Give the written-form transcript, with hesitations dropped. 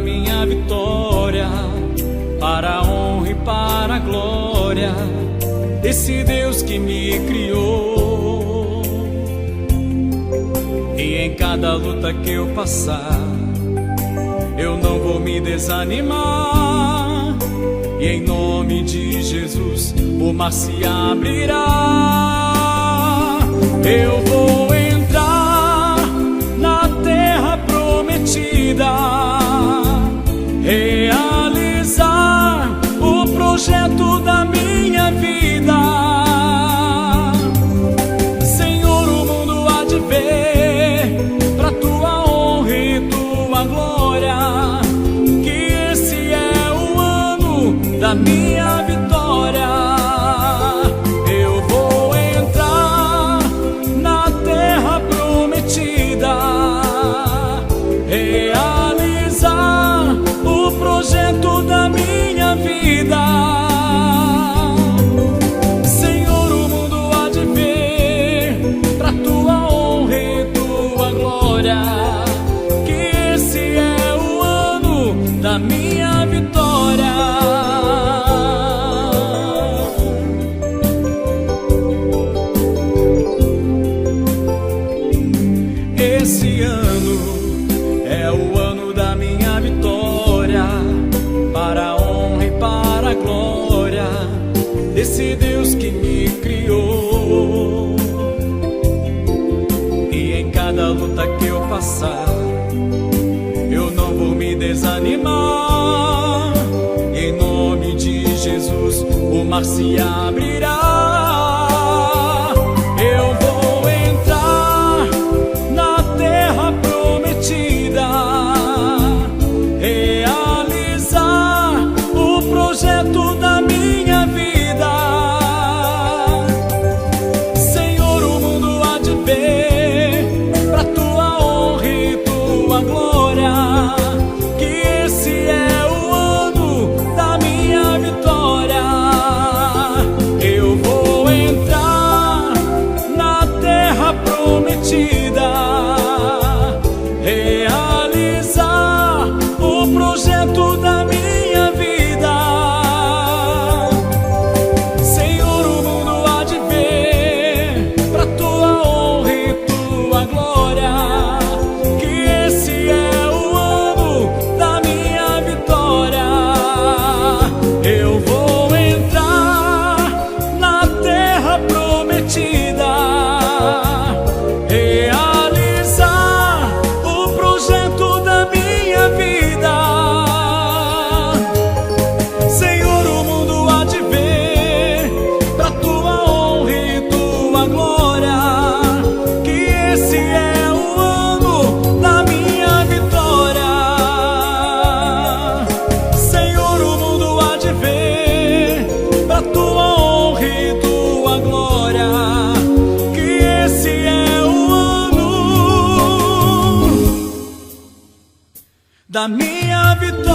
minha vitória, para a honra e para a glória desse Deus que me criou. E em cada luta que eu passar, eu não vou me desanimar. E em nome de Jesus o mar se abrirá. Eu vou entrar na terra prometida, realizar o projeto da minha vida. Senhor, o mundo há de ver, pra tua honra e tua glória, que esse é o ano da minha vitória. Eu vou entrar na terra prometida, realizar o projeto da minha vida. Senhor, o mundo há de ver, pra tua honra e tua glória, que esse é o ano da minha vitória. Esse ano é o ano da minha vitória, para a honra e para a glória desse Deus que me criou. E em cada luta que eu passar, eu não vou me desanimar. E em nome de Jesus o mar se abrirá. Eu vou entrar na terra prometida, realizar o projeto da minha vida. Senhor, o mundo há de ver, pra tua honra e tua glória, que esse é o ano da minha vitória. Eu vou entrar na terra prometida, realizar o projeto da minha vida. Senhor, o mundo há de ver, pra tua honra e tua glória, que esse é o ano da minha vitória. Eu vou entrar na terra prometida, realizar o projeto da minha vida. Senhor, o mundo há de ver, pra tua honra e tua glória, que esse é o ano da minha vitória. Senhor, o mundo há de ver, pra tua honra e tua glória, que esse é o ano da minha vitória.